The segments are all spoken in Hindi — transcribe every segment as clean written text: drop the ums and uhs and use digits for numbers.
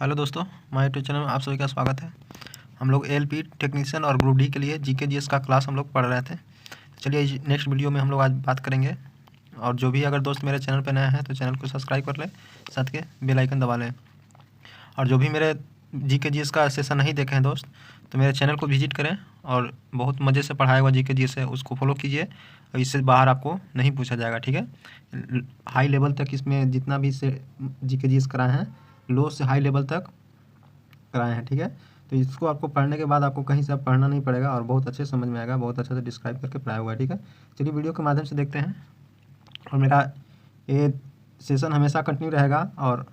हेलो दोस्तों, हमारे यूट्यूब चैनल में आप सभी का स्वागत है। हम लोग एलपी टेक्नीशियन और ग्रुप डी के लिए जीके जीएस का क्लास हम लोग पढ़ रहे थे। चलिए नेक्स्ट वीडियो में हम लोग आज बात करेंगे। और जो भी अगर दोस्त मेरे चैनल पर नया है तो चैनल को सब्सक्राइब कर ले, साथ के बेल आइकन दबा लें। और जो भी मेरे जीके जीएस का सेशन नहीं देखे हैं दोस्त, तो मेरे चैनल को विजिट करें और बहुत मज़े से पढ़ाया हुआ जीके जीएस है, उसको फॉलो कीजिए और इससे बाहर आपको नहीं पूछा जाएगा। ठीक है, हाई लेवल तक इसमें जितना भी से जीके जीएस कराए हैं, लो से हाई लेवल तक कराए हैं। ठीक है, तो इसको आपको पढ़ने के बाद आपको कहीं से आप पढ़ना नहीं पड़ेगा और बहुत अच्छे समझ में आएगा, बहुत अच्छे से डिस्क्राइब करके पढ़ाया हुआ है। ठीक है, चलिए वीडियो के माध्यम से देखते हैं। और मेरा ये सेशन हमेशा कंटिन्यू रहेगा और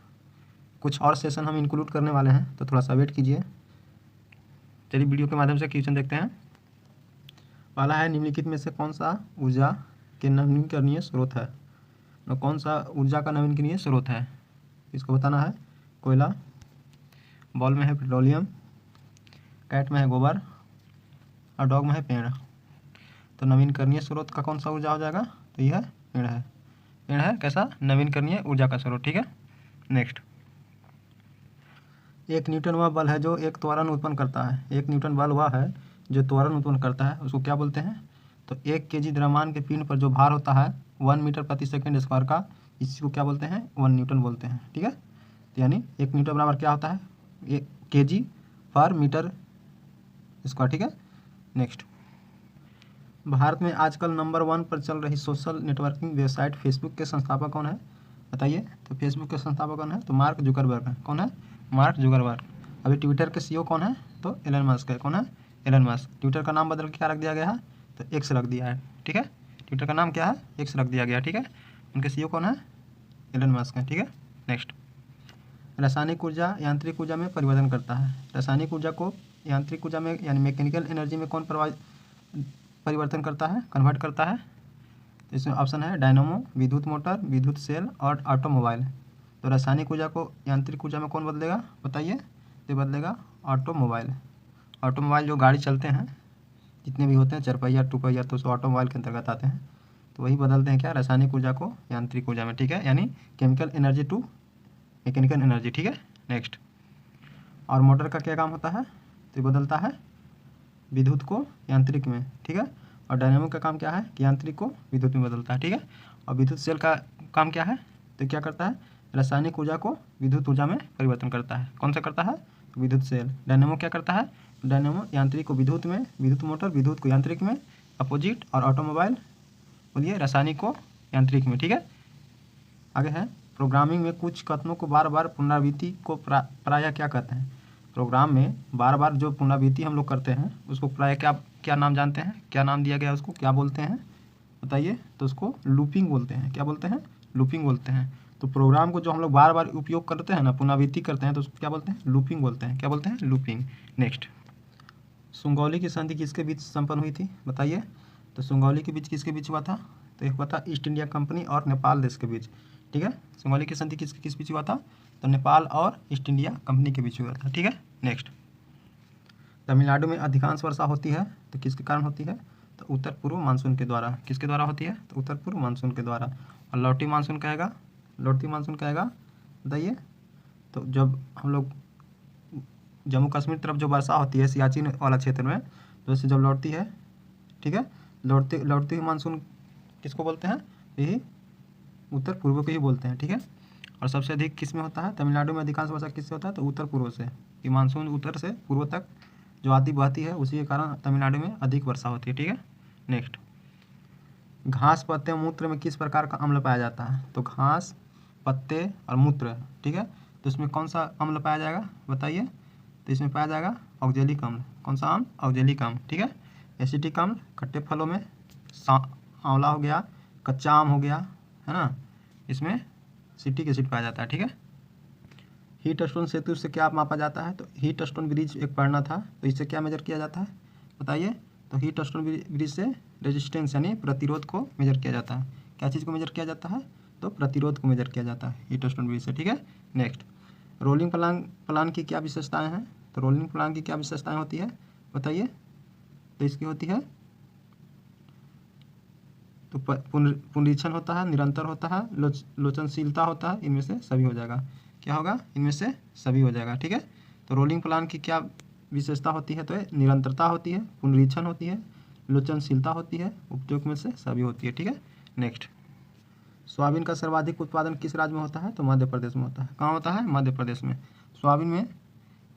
कुछ और सेशन हम इंक्लूड करने वाले हैं, तो थोड़ा सा वेट कीजिए। चलिए वीडियो के माध्यम से क्वेश्चन देखते हैं। पहला है, निम्नलिखित में से कौन सा ऊर्जा के नवीकरणीय स्रोत है? तो कौन सा ऊर्जा का नवीकरणीय स्रोत है, इसको बताना है। कोयला, बॉल में है पेट्रोलियम, कैट में है गोबर और डॉग में है पेड़। तो नवीकरणीय स्रोत का कौन सा ऊर्जा हो जाएगा? तो यह पेड़ है। पेड़ है कैसा? नवीकरणीय ऊर्जा का स्रोत। ठीक है, नेक्स्ट। एक न्यूटन वह बल है जो एक त्वरण उत्पन्न करता है। एक न्यूटन बल वह है जो त्वरण उत्पन्न करता है, उसको क्या बोलते हैं? तो 1 kg द्रव्यमान के पिंड पर जो भार होता है 1 मीटर प्रति सेकंड स्क्वायर का, इसी को क्या बोलते हैं? 1 न्यूटन बोलते हैं। ठीक है, तो यानी 1 न्यूटन बराबर क्या होता है? 1 kg पर मीटर स्क्वायर। ठीक है, नेक्स्ट। भारत में आजकल नंबर 1 पर चल रही सोशल नेटवर्किंग वेबसाइट फेसबुक के संस्थापक कौन है? बताइए। तो फेसबुक के संस्थापक कौन है? तो मार्क जुकरबर्ग है। कौन है? Mark Zuckerberg. अभी ट्विटर के सीईओ कौन है? तो एलन मस्क है। कौन है? Elon Musk. ट्विटर का नाम बदल के क्या रख दिया गया है? तो एक्स रख दिया है। ठीक है, ट्विटर का नाम क्या है? एक्स रख दिया गया। ठीक है, उनके सीईओ कौन है? एलन मस्क है। ठीक है, नेक्स्ट। रासायनिक ऊर्जा यांत्रिक ऊर्जा में परिवर्तन करता है। रासायनिक ऊर्जा को यांत्रिक ऊर्जा में यानी मैकेनिकल एनर्जी में कौन परिवर्तन करता है, कन्वर्ट करता है? तो इसमें ऑप्शन है डायनामो, विद्युत मोटर, विद्युत सेल और ऑटोमोबाइल। तो रासायनिक ऊर्जा को यांत्रिक ऊर्जा में कौन बदलेगा? बताइए। तो बदलेगा ऑटोमोबाइल। ऑटोमोबाइल जो गाड़ी चलते हैं, जितने भी होते हैं, 4 पहिया 2 पहिया, तो ऑटोमोबाइल के अंतर्गत आते हैं। तो वही बदलते हैं क्या? रासायनिक ऊर्जा को यांत्रिक ऊर्जा में। ठीक है, यानी chemical energy to mechanical energy. ठीक है, नेक्स्ट। और मोटर का क्या काम होता है? तो बदलता है विद्युत को यांत्रिक में। ठीक है, और डायनामो का काम क्या है? कि यांत्रिक को विद्युत में बदलता है। ठीक है, और विद्युत सेल का काम क्या है? तो क्या करता है? रासायनिक ऊर्जा को विद्युत ऊर्जा में परिवर्तन करता है। कौन सा करता है? विद्युत सेल। डायनामो क्या करता है? डायनामो यांत्रिक को विद्युत में, विद्युत मोटर विद्युत को यांत्रिक में, अपोजिट। और ऑटोमोबाइल बोलिए रासायनिक को यांत्रिक में। ठीक है, आगे है, प्रोग्रामिंग में कुछ कथनों को बार बार पुनरावृत्ति को प्रायः क्या कहते हैं? प्रोग्राम में बार बार जो पुनरावृत्ति हम लोग करते हैं उसको प्रायः क्या क्या नाम जानते हैं? क्या नाम दिया गया उसको, क्या बोलते हैं? बताइए। तो उसको लूपिंग बोलते हैं। क्या बोलते हैं? लूपिंग बोलते हैं। तो प्रोग्राम को जो हम लोग बार बार उपयोग करते हैं ना, पुनरावृत्ति करते हैं, तो उसको क्या बोलते हैं? लूपिंग बोलते हैं। क्या बोलते हैं? लूपिंग। नेक्स्ट। सुंगौली की संधि किसके बीच संपन्न हुई थी? बताइए। तो सुंगौली के बीच किसके बीच हुआ था? तो एक हुआ था ईस्ट इंडिया कंपनी और नेपाल देश के बीच। ठीक है, सुंगौली की संधि किस बीच हुआ था? तो नेपाल और ईस्ट इंडिया कंपनी के बीच हुआ था। ठीक है, नेक्स्ट। तमिलनाडु में अधिकांश वर्षा होती है, तो किसके कारण होती है? तो उत्तर पूर्व मानसून के द्वारा। किसके द्वारा होती है? तो उत्तर पूर्व मानसून के द्वारा। और लौटी मानसून कहेगा, लौटी मानसून कहेगा, बताइए। तो जब हम लोग जम्मू कश्मीर तरफ जो वर्षा होती है सियाचिन वाला क्षेत्र में, तो इससे जब लौटती है, ठीक है, लौटती हुई मानसून किसको बोलते हैं? यही उत्तर पूर्व को ही बोलते हैं। ठीक है, और सबसे अधिक किस में होता है? तमिलनाडु में अधिकांश वर्षा किससे होता है? तो उत्तर पूर्व से। कि मानसून उत्तर से पूर्व तक जो आती बहती है, उसी के कारण तमिलनाडु में अधिक वर्षा होती है। ठीक है, नेक्स्ट। घास, पत्ते और मूत्र में किस प्रकार का अम्ल पाया जाता है? तो घास, पत्ते और मूत्र। ठीक है, तो इसमें कौन सा अम्ल पाया जाएगा? बताइए। तो इसमें पाया जाएगा ऑक्जेलिक अम्ल। कौन सा अम्ल? ऑक्जेलिक अम्ल। ठीक है, एसिटिक अम्ल खट्टे फलों में, आंवला हो गया, कच्चा आम हो गया, है ना, इसमें सिट्रिक एसिड पाया जाता है। ठीक है, हीट स्टोन सेतु से क्या मापा जाता है? तो हीट स्टोन ब्रिज एक पढ़ना था, तो इससे क्या मेजर किया जाता है? बताइए। तो हीट स्टोन ब्रिज से रेजिस्टेंस यानी प्रतिरोध को मेजर किया जाता है। क्या चीज़ को मेजर किया जाता है? तो प्रतिरोध को मेजर किया जाता है हीट स्टोन ब्रिज से। ठीक है, नेक्स्ट। रोलिंग प्लान की क्या विशेषताएं हैं? तो रोलिंग प्लान की क्या विशेषताएं होती है? बताइए। तो इसकी होती है, तो पुनरीक्षण होता है, निरंतर होता है, लोचनशीलता होता है, इनमें से सभी हो जाएगा। क्या होगा, इनमें से सभी हो जाएगा। ठीक है, तो रोलिंग प्लान की क्या विशेषता होती है, तो ये निरंतरता होती है, पुनरीक्षण होती है, लोचनशीलता होती है, उपयोग में से सभी होती है। ठीक है, नेक्स्ट, सोयाबीन का सर्वाधिक उत्पादन किस राज्य में होता है, तो मध्य प्रदेश में होता है। कहाँ होता है, मध्य प्रदेश में। सोयाबीन में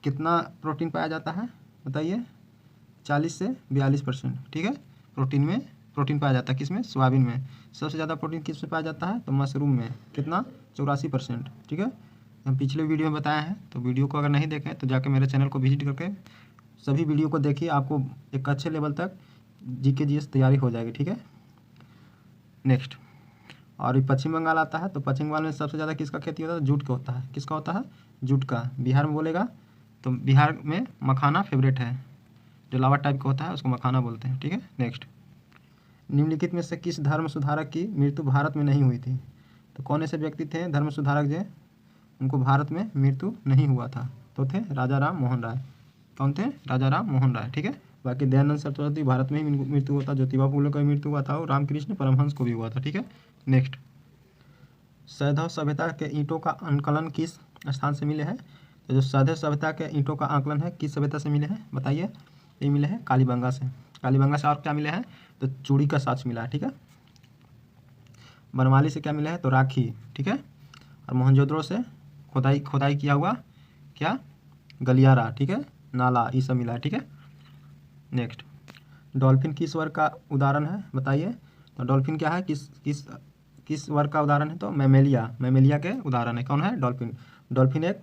कितना प्रोटीन पाया जाता है, बताइए, 40 से 42%। ठीक है, प्रोटीन पाया जाता है किस में, सोयाबीन में। सबसे ज़्यादा प्रोटीन किस में पाया जाता है, तो मशरूम में, कितना, 84%। ठीक है, हम पिछले वीडियो में बताए हैं, तो वीडियो को अगर नहीं देखें तो जाकर मेरे चैनल को विजिट करके सभी वीडियो को देखिए, आपको एक अच्छे लेवल तक जीके जीएस तैयारी हो जाएगी। ठीक है, नेक्स्ट, और ये पश्चिम बंगाल आता है, तो पश्चिम बंगाल में सबसे ज़्यादा किसका खेती होता है, जूट का होता है। किसका होता है, जूट का। बिहार में बोलेगा तो बिहार में मखाना फेवरेट है, जो लावा टाइप का होता है उसको मखाना बोलते हैं। ठीक है, नेक्स्ट, निम्नलिखित में से किस धर्म सुधारक की मृत्यु भारत में नहीं हुई थी, तो कौन ऐसे व्यक्ति थे धर्म सुधारक जो उनको भारत में मृत्यु नहीं हुआ था, तो थे राजा राम मोहन राय। कौन थे, राजा राम मोहन राय। ठीक है, बाकी दयानंद सरस्वती भारत में ही मृत्यु हुआ था, ज्योतिबा फुले का मृत्यु हुआ था, और रामकृष्ण परमहंस को भी हुआ था। ठीक है, नेक्स्ट, सैधव सभ्यता के ईंटों का आंकलन किस स्थान से मिले हैं, तो जो सैधव सभ्यता के ईंटों का आंकलन है किस सभ्यता से मिले हैं, बताइए, ये मिले हैं कालीबंगा से। कालीबंगा से और क्या मिले हैं, तो चूड़ी का साक्ष्य मिला है। ठीक है, बनमाली से क्या मिला है, तो राखी। ठीक है, और मोहनजोदड़ो से खोदाई किया हुआ क्या, गलियारा। ठीक है, नाला, ये सब मिला है। ठीक है, नेक्स्ट, डॉल्फिन किस वर्ग का उदाहरण है, बताइए, तो डॉल्फिन क्या है, किस वर्ग का उदाहरण है, तो मैमेलिया के उदाहरण है। कौन है, डॉल्फिन। डॉल्फिन एक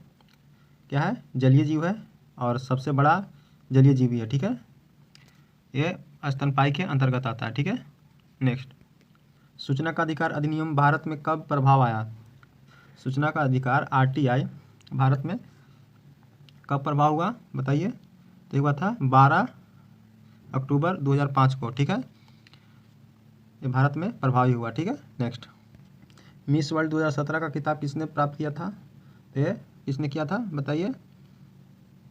क्या है, जलीय जीव है, और सबसे बड़ा जलीय जीव है। ठीक है, ये स्तनपायी के अंतर्गत आता है। ठीक है, नेक्स्ट, सूचना का अधिकार अधिनियम भारत में कब प्रभाव आया, सूचना का अधिकार आरटीआई भारत में कब प्रभाव हुआ, बताइए, तो ये हुआ था 12 अक्टूबर 2005 को। ठीक है, ये भारत में प्रभावी हुआ। ठीक है, नेक्स्ट, मिस वर्ल्ड 2017 का खिताब किसने प्राप्त किया था, तो ये किसने किया था, बताइए,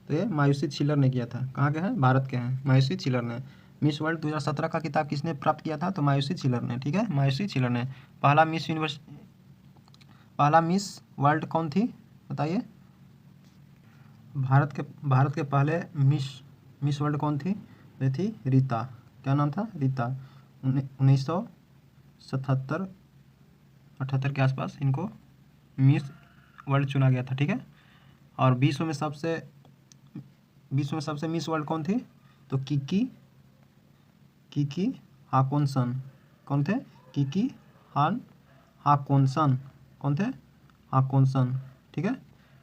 तो ये मायूसी छिलर ने किया था। कहाँ के हैं, भारत के हैं, मायूसी छिलर ने। मिस वर्ल्ड 2017 का खिताब किसने प्राप्त किया था, तो मायूसी छिलर ने। ठीक है, मायूसी छिलर ने। पहला मिस वर्ल्ड कौन थी, बताइए, भारत के पहले मिस वर्ल्ड कौन थी, ये थी रीता। क्या नाम था, रीता। 1977-78 के आसपास इनको मिस वर्ल्ड चुना गया था। ठीक है, और विश्व में सबसे मिस वर्ल्ड कौन थी, तो किकी हाकोनसन। कौन थे, किकी हाकोनसन। कौन थे, हाकोनसन। ठीक है,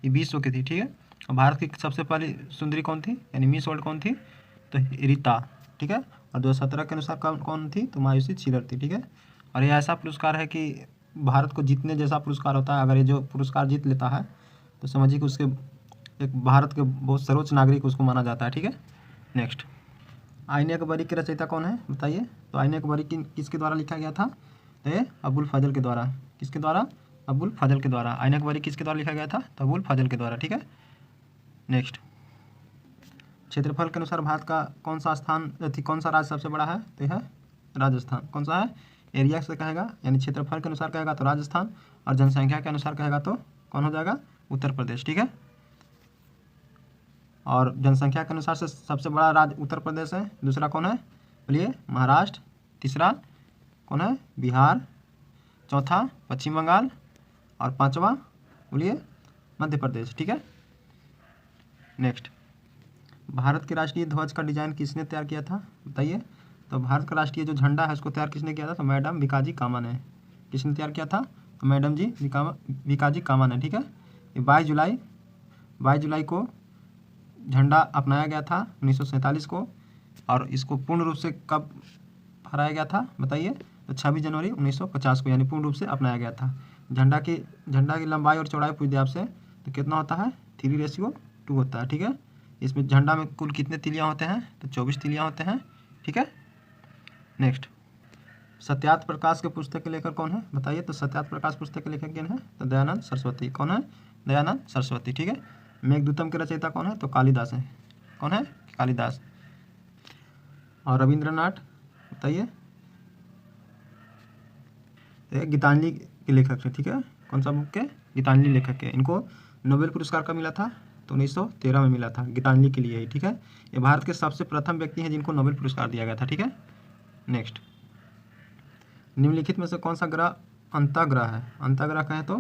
ये विश्व की थी। ठीक है, और भारत की सबसे पहली सुंदरी कौन थी, यानी मिस वर्ल्ड कौन थी, तो रीता। ठीक है, और 2017 के अनुसार कौन थी, तो मायूसी छिलर थी। ठीक है, और ये ऐसा पुरस्कार है कि भारत को जीतने जैसा पुरस्कार होता है। अगर ये जो पुरस्कार जीत लेता है तो समझिए कि उसके एक भारत के बहुत सर्वोच्च नागरिक उसको माना जाता है। ठीक है, नेक्स्ट, आईने अकबरी के रचयिता कौन है, बताइए, तो आईने अकबरी किसके द्वारा लिखा गया था, तो ये अबुल फजल के द्वारा। किसके द्वारा, अबुल फजल के द्वारा। आईने अकबरी किसके द्वारा लिखा गया था, तो अबुल फजल के द्वारा। ठीक है, नेक्स्ट, क्षेत्रफल के अनुसार भारत का कौन सा राज्य सबसे बड़ा है, तो यह है राजस्थान। कौन सा है, एरिया से कहेगा, यानी क्षेत्रफल के अनुसार कहेगा तो राजस्थान, और जनसंख्या के अनुसार कहेगा तो कौन हो जाएगा, उत्तर प्रदेश। ठीक है, और जनसंख्या के अनुसार से सबसे बड़ा राज्य उत्तर प्रदेश है। दूसरा कौन है, बोलिए, महाराष्ट्र। तीसरा कौन है, बिहार। चौथा पश्चिम बंगाल, और पांचवा बोलिए, मध्य प्रदेश। ठीक है, नेक्स्ट, भारत के राष्ट्रीय ध्वज का डिजाइन किसने तैयार किया था, बताइए, तो भारत का राष्ट्रीय जो झंडा है उसको तैयार किसने किया था, तो मैडम भिकाजी कामा ने। किसने तैयार किया था, तो मैडम जी भिकाजी कामा ने। ठीक है, ये 22 जुलाई को झंडा अपनाया गया था 1947 को, और इसको पूर्ण रूप से कब फहराया गया था, बताइए, तो 26 जनवरी 1950 को, यानी पूर्ण रूप से अपनाया गया था। झंडा की लंबाई और चौड़ाई पूछ दिया आपसे, तो कितना होता है, 3:2 होता है। ठीक है, इसमें झंडा में कुल कितने तिलियाँ होते हैं, तो 24 तिलियाँ होते हैं। ठीक है, नेक्स्ट, सत्यार्थ प्रकाश के पुस्तक के लेखक कौन है, बताइए, तो सत्यार्थ प्रकाश पुस्तक के लेखक कौन है, तो दयानंद सरस्वती। कौन है, दयानंद सरस्वती। ठीक है, मेघदूतम के रचयिता कौन है, तो कालिदास है। कौन है, कालिदास। और रविंद्रनाथ, बताइए, गीतांजलि के लेखक है। ठीक है, कौन सा बुक के, गीतांजलि लेखक है। इनको नोबेल पुरस्कार कब मिला था? तो 1913 में मिला था, गीतांजलि के लिए ही, ठीक है। ये भारत के सबसे प्रथम व्यक्ति हैं जिनको नोबेल पुरस्कार दिया गया था, ठीक है। नेक्स्ट, निम्नलिखित में से कौन सा ग्रह अंतःग्रह है? अंतःग्रह कहें तो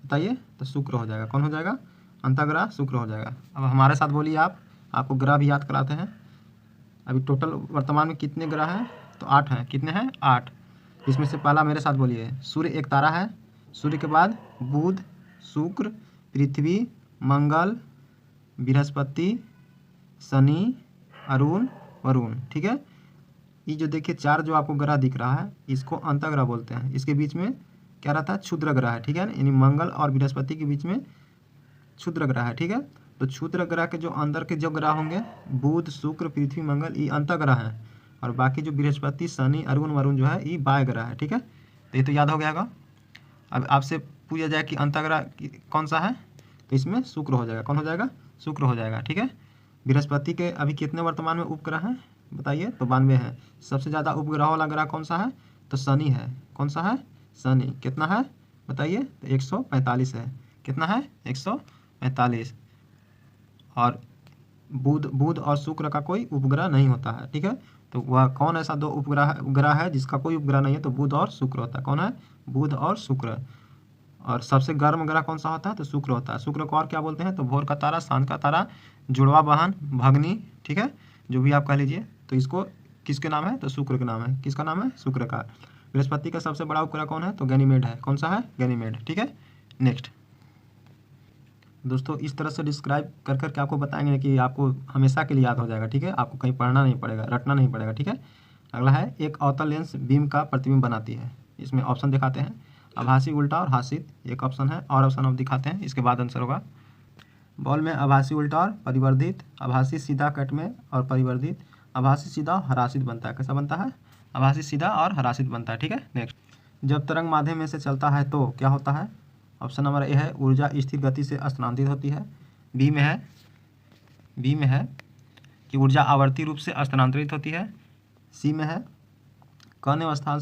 बताइए, तो शुक्र हो जाएगा। कौन हो जाएगा? अंतःग्रह शुक्र हो जाएगा। अब हमारे साथ बोलिए, आपको ग्रह भी याद कराते हैं। अभी टोटल वर्तमान में कितने ग्रह हैं? तो 8 हैं। कितने हैं? 8। इसमें से पहला मेरे साथ बोलिए, सूर्य एक तारा है। सूर्य के बाद बुध, शुक्र, पृथ्वी, मंगल, बृहस्पति, शनि, अरुण, वरुण, ठीक है। ये जो देखिए 4 जो आपको ग्रह दिख रहा है, इसको अंतःग्रह बोलते हैं। इसके बीच में क्या रहता है? क्षुद्र ग्रह है, ठीक है। यानी मंगल और बृहस्पति के बीच में क्षुद्र ग्रह है, ठीक है। तो क्षुद्र ग्रह के जो अंदर के जो ग्रह होंगे, बुध, शुक्र, पृथ्वी, मंगल, ये अंतःग्रह है। और बाकी जो बृहस्पति, शनि, अरुण, वरुण जो है, ये बाह्य ग्रह है, ठीक है। तो ये तो याद हो गया होगा। अब आपसे पूछा जाए कि अंतःग्रह कौन सा है, तो इसमें शुक्र हो जाएगा। कौन हो जाएगा? शुक्र हो जाएगा, ठीक है। बृहस्पति के अभी कितने वर्तमान में उपग्रह हैं बताइए? तो 92 है। सबसे ज़्यादा उपग्रह वाला ग्रह कौन सा है? तो शनि है। कौन सा है? शनि। कितना है बताइए? तो 145 है। कितना है? 145। और बुध और शुक्र का कोई उपग्रह नहीं होता है, ठीक है। तो वह कौन ऐसा 2 ग्रह है जिसका कोई उपग्रह नहीं है? तो बुध और शुक्र होता है। कौन है? बुध और शुक्र। और सबसे गर्म ग्रह कौन सा होता है? तो शुक्र होता है। शुक्र को और क्या बोलते हैं? तो भोर का तारा, सांझ का तारा, जुड़वा वाहन, भगनी, ठीक है, जो भी आप कह लीजिए। तो इसको किसके नाम है? तो शुक्र के नाम है। किसका नाम है? शुक्र का। बृहस्पति का सबसे बड़ा उपग्रह कौन है? तो गैनीमेड है। कौन सा है? गैनीमेड, ठीक है। नेक्स्ट दोस्तों, इस तरह से डिस्क्राइब कर करके आपको बताएंगे कि आपको हमेशा के लिए याद हो जाएगा, ठीक है। आपको कहीं पढ़ना नहीं पड़ेगा, रटना नहीं पड़ेगा, ठीक है। अगला है, एक अवतल लेंस बीम का प्रतिबिंब बनाती है। इसमें ऑप्शन दिखाते हैं, आभासी, उल्टा और हासित, एक ऑप्शन है। और ऑप्शन अब दिखाते हैं, इसके बाद आंसर होगा। बॉल में आभासी उल्टा और परिवर्धित, आभासी सीधा कट में और परिवर्धित, आभासी सीधा और हरासित बनता है। कैसा बनता है? आभासी सीधा और हरासित बनता है, ठीक है। नेक्स्ट, जब तरंग माध्यम में से चलता है तो क्या होता है? ऑप्शन नंबर ए है, ऊर्जा स्थिर गति से स्थानांतरित होती है। बी में है कि ऊर्जा आवर्ती रूप से स्थानांतरित होती है। सी में है, कण एक स्थान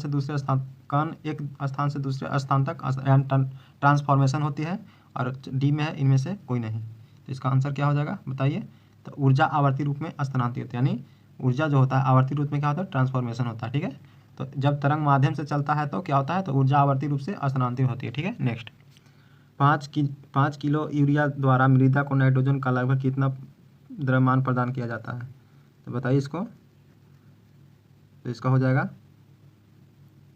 से दूसरे स्थान तक ट्रांसफॉर्मेशन होती है। और डी में है, इनमें से कोई नहीं। तो इसका आंसर क्या हो जाएगा बताइए? तो ऊर्जा आवर्ती रूप में स्थानांतरित होती है, यानी ऊर्जा जो होता है आवर्ती रूप में क्या होता है? ट्रांसफॉर्मेशन होता है, ठीक है। तो जब तरंग माध्यम से चलता है तो क्या होता है? तो ऊर्जा आवर्ती रूप से स्थानांतरित होती है, ठीक है। नेक्स्ट, 5 किलो यूरिया द्वारा मृदा को नाइट्रोजन का लगभग कितना द्रव्यमान प्रदान किया जाता है? तो बताइए इसको। तो इसका हो जाएगा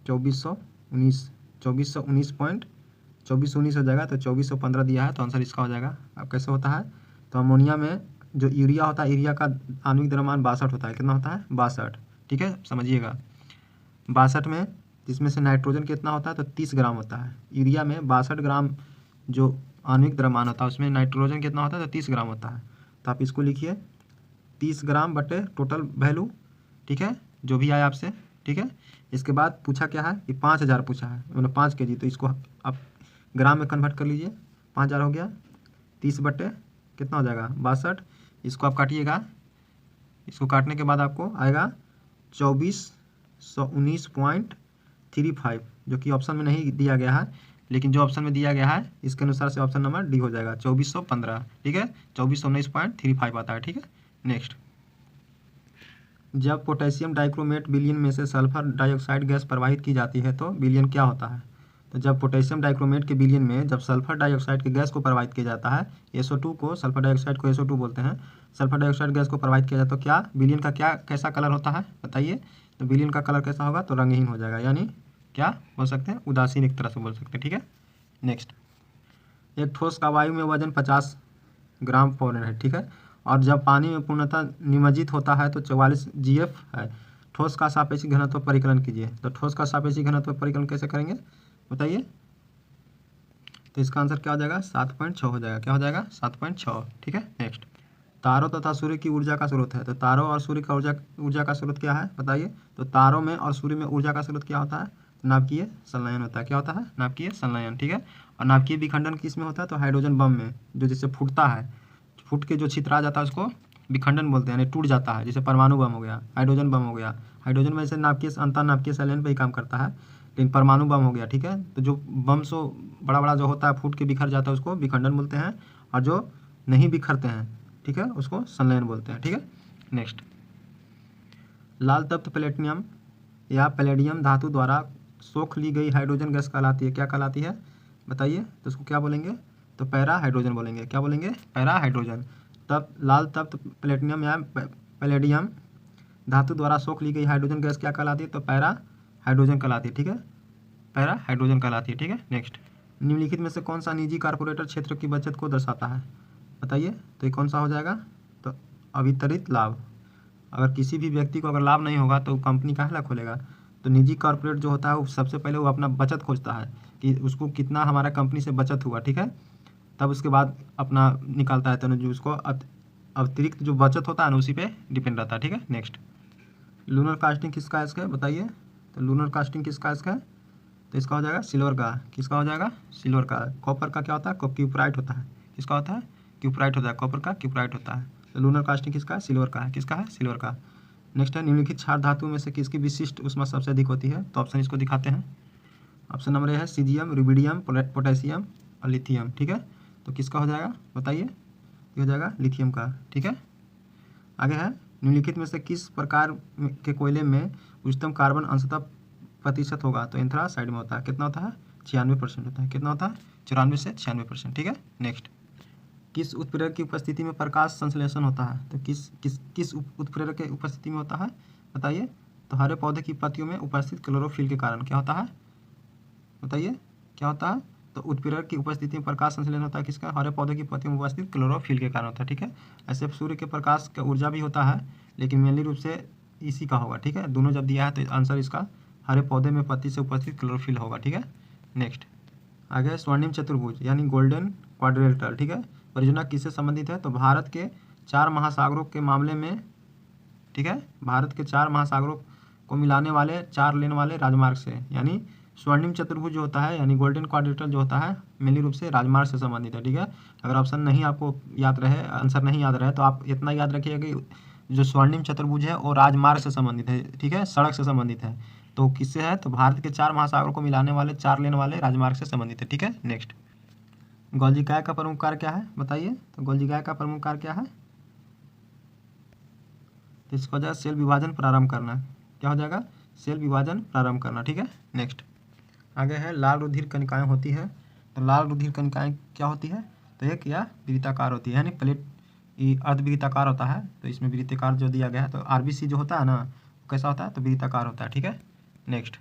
2419 हो जाएगा। तो 2415 दिया है, तो आंसर इसका हो जाएगा। अब कैसे होता है? तो अमोनिया में जो यूरिया होता है, यूरिया का आणविक द्रव्यमान 62 होता है। कितना होता है? 62, ठीक है, समझिएगा। 62 में, जिसमें से नाइट्रोजन कितना होता है? तो 30 ग्राम होता है। यूरिया में 62 ग्राम जो आणविक द्रव्यमान होता है, उसमें नाइट्रोजन कितना होता है? तो 30 ग्राम होता है। तो आप इसको लिखिए 30 ग्राम बटे टोटल वैल्यू, ठीक है, जो भी आया आपसे, ठीक है। इसके बाद पूछा क्या है कि 5000 पूछा है, मतलब 5 kg। तो इसको आप ग्राम में कन्वर्ट कर लीजिए। 5000 हो गया, 30 बटे कितना हो जाएगा? 62। इसको आप काटिएगा। इसको काटने के बाद आपको आएगा 2419.35, जो कि ऑप्शन में नहीं दिया गया है, लेकिन जो ऑप्शन में दिया गया है इसके अनुसार से ऑप्शन नंबर डी हो जाएगा, 2415, ठीक है। 2419.35 आता है, ठीक है। नेक्स्ट, जब पोटेशियम डाइक्रोमेट विलयन में से सल्फर डाइऑक्साइड गैस प्रवाहित की जाती है तो विलयन क्या होता है? तो जब पोटेशियम डाइक्रोमेट के विलयन में जब सल्फर डाइऑक्साइड की गैस को प्रवाहित किया जाता है, SO2 को, सल्फर डाइऑक्साइड को SO2 बोलते हैं, सल्फर डाइऑक्साइड गैस को प्रवाहित किया जाता है तो क्या विलयन का कैसा कलर होता है बताइए? तो विलयन का कलर कैसा होगा? तो रंगहीन हो जाएगा, यानी क्या बोल सकते हैं? उदासीन एक तरह से बोल सकते हैं, ठीक है। नेक्स्ट, एक ठोस का वायु में वजन 50 ग्राम पर है, ठीक है, और जब पानी में पूर्णतः निमज्जित होता है तो 44 GF है। ठोस का सापेक्षिक घनत्व परिकलन कीजिए। तो ठोस का सापेक्षिक घनत्व परिकलन कैसे करेंगे बताइए? तो इसका आंसर क्या हो जाएगा? 7.6 हो जाएगा। क्या हो जाएगा? 7.6, ठीक है। नेक्स्ट, तारों तथा सूर्य की ऊर्जा का स्रोत है। तो तारों और सूर्य का ऊर्जा का स्रोत क्या है बताइए? तो तारों में और सूर्य में ऊर्जा का स्रोत क्या होता है? तो नाभिकीय संलयन होता है। क्या होता है? नाभिकीय संलयन, ठीक है। और नाभिकीय विखंडन किस में होता है? तो हाइड्रोजन बम में, जो जिससे फूटता है, फूट के जो छितरा जाता है उसको विखंडन बोलते हैं, यानी टूट जाता है। जैसे परमाणु बम हो गया, हाइड्रोजन बम हो गया। हाइड्रोजन में से नाभिकीय अंतर्नाभिकीय संलयन पर ही काम करता है, लेकिन परमाणु बम हो गया, ठीक है। तो जो बम सो बड़ा बड़ा जो होता है फूट के बिखर जाता है उसको विखंडन बोलते हैं। और जो नहीं बिखरते हैं, ठीक है, उसको संलयन बोलते हैं। ठीक है, नेक्स्ट, लाल तप्त प्लेटिनम या पैलेडियम धातु द्वारा सोख ली गई हाइड्रोजन गैस कहलाती है, क्या कहलाती है बताइए? तो उसको क्या बोलेंगे? तो पैरा हाइड्रोजन बोलेंगे। क्या बोलेंगे? Para hydrogen. तब लाल तप्त प्लेटिनम या पैलेडियम धातु द्वारा सोख ली गई हाइड्रोजन गैस क्या कहलाती है? तो पैरा हाइड्रोजन कहलाती है। ठीक है, पैरा हाइड्रोजन कहलाती है। ठीक है, नेक्स्ट, निम्नलिखित में से कौन सा निजी कारपोरेटर क्षेत्र की बचत को दर्शाता है बताइए? तो ये कौन सा हो जाएगा? तो अवितरित लाभ। अगर किसी भी व्यक्ति को अगर लाभ नहीं होगा तो कंपनी काहे खोलेगा? तो निजी कॉर्पोरेट जो होता है वो सबसे पहले वो अपना बचत खोजता है कि उसको कितना हमारा कंपनी से बचत हुआ। ठीक है, तब उसके बाद अपना निकालता है, तो जो उसको अतिरिक्त जो बचत होता है ना उसी पे डिपेंड रहता है। ठीक है, नेक्स्ट, लूनर कास्टिंग किसका है इसका बताइए? तो लूनर कास्टिंग किसका है इसका? तो इसका हो जाएगा सिल्वर का। किसका हो जाएगा? सिल्वर का। कॉपर का क्या होता है? क्यूपराइट होता है। किसका होता है? क्यूपराइट होता है। कॉपर का क्यूपराइट होता है। तो लूनर कास्टिंग किसका है? सिल्वर का है। किसका है? सिल्वर का। नेक्स्ट है, निम्नलिखित क्षार धातु में से किसकी विशिष्ट ऊष्मा सबसे अधिक होती है? तो ऑप्शन इसको दिखाते हैं। ऑप्शन नंबर ए है सीजियम, रुबिडियम, पोटेशियम और लिथियम। ठीक है, तो किसका हो जाएगा बताइए? ये हो जाएगा लिथियम का। ठीक है, आगे है, निम्नलिखित में से किस प्रकार के कोयले में उच्चतम कार्बन अंशतः प्रतिशत होगा? तो एंथ्रासाइड में होता है। कितना होता है? 96% होता है। कितना होता है? 94 से 96%। ठीक है, नेक्स्ट, किस उत्प्रेरक की उपस्थिति में प्रकाश संश्लेषण होता है? तो किस उत्प्रेरक के उपस्थिति में होता है बताइए? तो हरे पौधे की पत्तियों में उपस्थित क्लोरोफिल के कारण क्या होता है बताइए? क्या होता है? तो उत्प्रेरक की उपस्थिति में प्रकाश संश्लेषण होता है। किसका? हरे पौधे की पत्तियों में उपस्थित क्लोरोफिल के कारण होता है। ठीक है, ऐसे सूर्य के प्रकाश का ऊर्जा भी होता है, लेकिन मेनली रूप से इसी का होगा। ठीक है, दोनों जब दिया है तो आंसर इसका हरे पौधे में पत्ती से उपस्थित क्लोरोफिल होगा। ठीक है, नेक्स्ट, आगे स्वर्णिम चतुर्भुज यानी गोल्डन क्वाड्रिलेटरल। ठीक है, परियोजना किससे संबंधित है? तो भारत के 4 महासागरों के मामले में। ठीक है, भारत के 4 महासागरों को मिलाने वाले 4 लेन वाले राजमार्ग से, यानी स्वर्णिम चतुर्भुज जो होता है यानी गोल्डन क्वाड्रिलेटरल जो होता है मेनली रूप से राजमार्ग से संबंधित है। ठीक है, अगर ऑप्शन नहीं आपको याद रहे, आंसर नहीं याद रहे, तो आप इतना याद रखिएगा कि जो स्वर्णिम चतुर्भुज है वो राजमार्ग से संबंधित है। ठीक है, सड़क से संबंधित है। तो किससे है? तो भारत के 4 महासागरों को मिलाने वाले 4 लेन वाले राजमार्ग से संबंधित है। ठीक है, नेक्स्ट, गोल्जी काय का प्रमुख कार्य क्या है बताइए? तो गोल्जी काय का प्रमुख कार्य क्या है? तो इसका हो जाएगा सेल विभाजन प्रारंभ करना। क्या हो जाएगा? सेल विभाजन प्रारंभ करना। ठीक है, नेक्स्ट, आगे है, लाल रुधिर कणिकाएं होती है। तो लाल रुधिर कणिकाएं क्या होती है? तो एक या वृत्ताकार होती है, यानी प्लेट अर्धवृत्ताकार होता है। तो इसमें वृत्ताकार जो दिया गया है, तो आरबीसी जो होता है ना कैसा होता है? तो वृत्ताकार होता है। ठीक है, नेक्स्ट,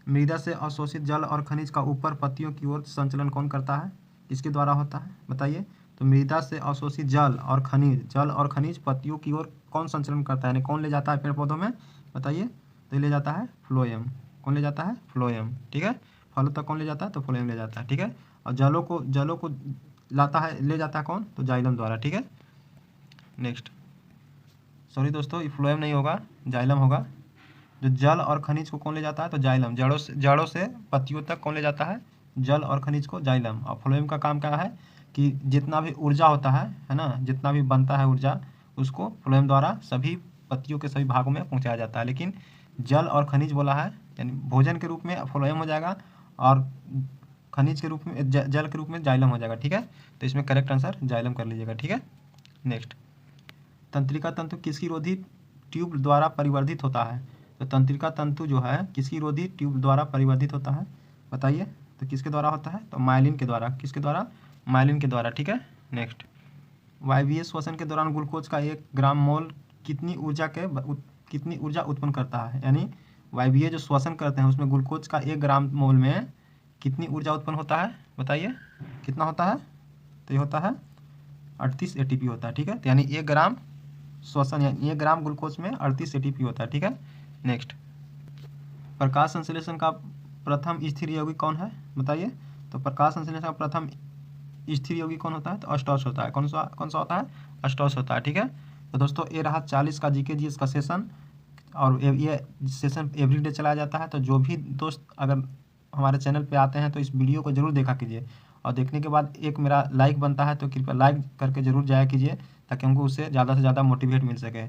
मृदा से अवशोषित जल और खनिज का ऊपर पत्तियों की ओर संचलन कौन करता है? किसके द्वारा होता है बताइए? तो मृदा से अवशोषित जल और खनिज पत्तियों की ओर कौन संचलन करता है, यानी कौन ले जाता है पेड़ पौधों में बताइए? तो ले जाता है फ्लोएम। कौन ले जाता है? फ्लोएम। ठीक है, फलों तक कौन ले जाता है? तो फ्लोएम ले जाता है। ठीक है, और जलों को ले जाता है कौन? तो जाइलम द्वारा। ठीक है, नेक्स्ट, सॉरी दोस्तों, ये फ्लोएम नहीं होगा, जाइलम होगा। जो जल और खनिज को कौन ले जाता है? तो जाइलम। जड़ों से पत्तियों तक कौन ले जाता है? जल और खनिज को जाइलम। और फ्लोएम का काम क्या है कि जितना भी ऊर्जा होता है ना, जितना भी बनता है ऊर्जा, उसको फ्लोएम द्वारा सभी पत्तियों के सभी भागों में पहुंचाया जाता है। लेकिन जल और खनिज बोला है, यानी भोजन के रूप में फ्लोएम हो जाएगा और खनिज के रूप में जल के रूप में जाइलम हो जाएगा। ठीक है, तो इसमें करेक्ट आंसर जाइलम कर लीजिएगा। ठीक है, नेक्स्ट, तंत्रिका तंतु किसकी रोधी ट्यूब द्वारा परिवर्धित होता है? तो तंत्रिका तंतु जो है किसकी रोधी ट्यूब द्वारा परिवर्धित होता है बताइए? तो किसके द्वारा होता है? तो माइलिन के द्वारा। किसके द्वारा? माइलिन के द्वारा। ठीक है, नेक्स्ट, वायवीय श्वसन के दौरान ग्लूकोज का 1 ग्राम मोल कितनी ऊर्जा उत्पन्न करता है? यानी वायवीय जो श्वसन करते हैं उसमें ग्लूकोज का 1 ग्राम मोल में कितनी ऊर्जा उत्पन्न होता है बताइए? कितना होता है? तो ये होता है 38 ATP होता है। ठीक है, तो यानी 1 ग्राम श्वसन यानी 1 ग्राम ग्लूकोज में 38 ATP होता है। ठीक है, नेक्स्ट, प्रकाश संश्लेषण का प्रथम स्थिर यौगिक कौन है बताइए? तो प्रकाश संश्लेषण का प्रथम स्थिर यौगिक कौन होता है? तो अस्टॉस होता है। कौन सा होता है? अस्टॉस होता है। ठीक है, तो दोस्तों ये रहा 40 का GK/GS का सेशन, और ये सेशन एवरीडे चलाया जाता है। तो जो भी दोस्त अगर हमारे चैनल पे आते हैं तो इस वीडियो को जरूर देखा कीजिए, और देखने के बाद एक मेरा लाइक बनता है तो कृपया लाइक करके जरूर जाया कीजिए, ताकि हमको उससे ज़्यादा से ज़्यादा मोटिवेट मिल सके।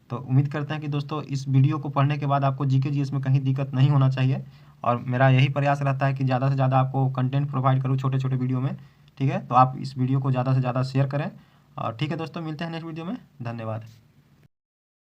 तो उम्मीद करते हैं कि दोस्तों इस वीडियो को पढ़ने के बाद आपको GK/GS में कहीं दिक्कत नहीं होना चाहिए, और मेरा यही प्रयास रहता है कि ज़्यादा से ज़्यादा आपको कंटेंट प्रोवाइड करूँ छोटे छोटे वीडियो में। ठीक है, तो आप इस वीडियो को ज़्यादा से ज़्यादा शेयर करें। और ठीक है दोस्तों, मिलते हैं नेक्स्ट वीडियो में। धन्यवाद।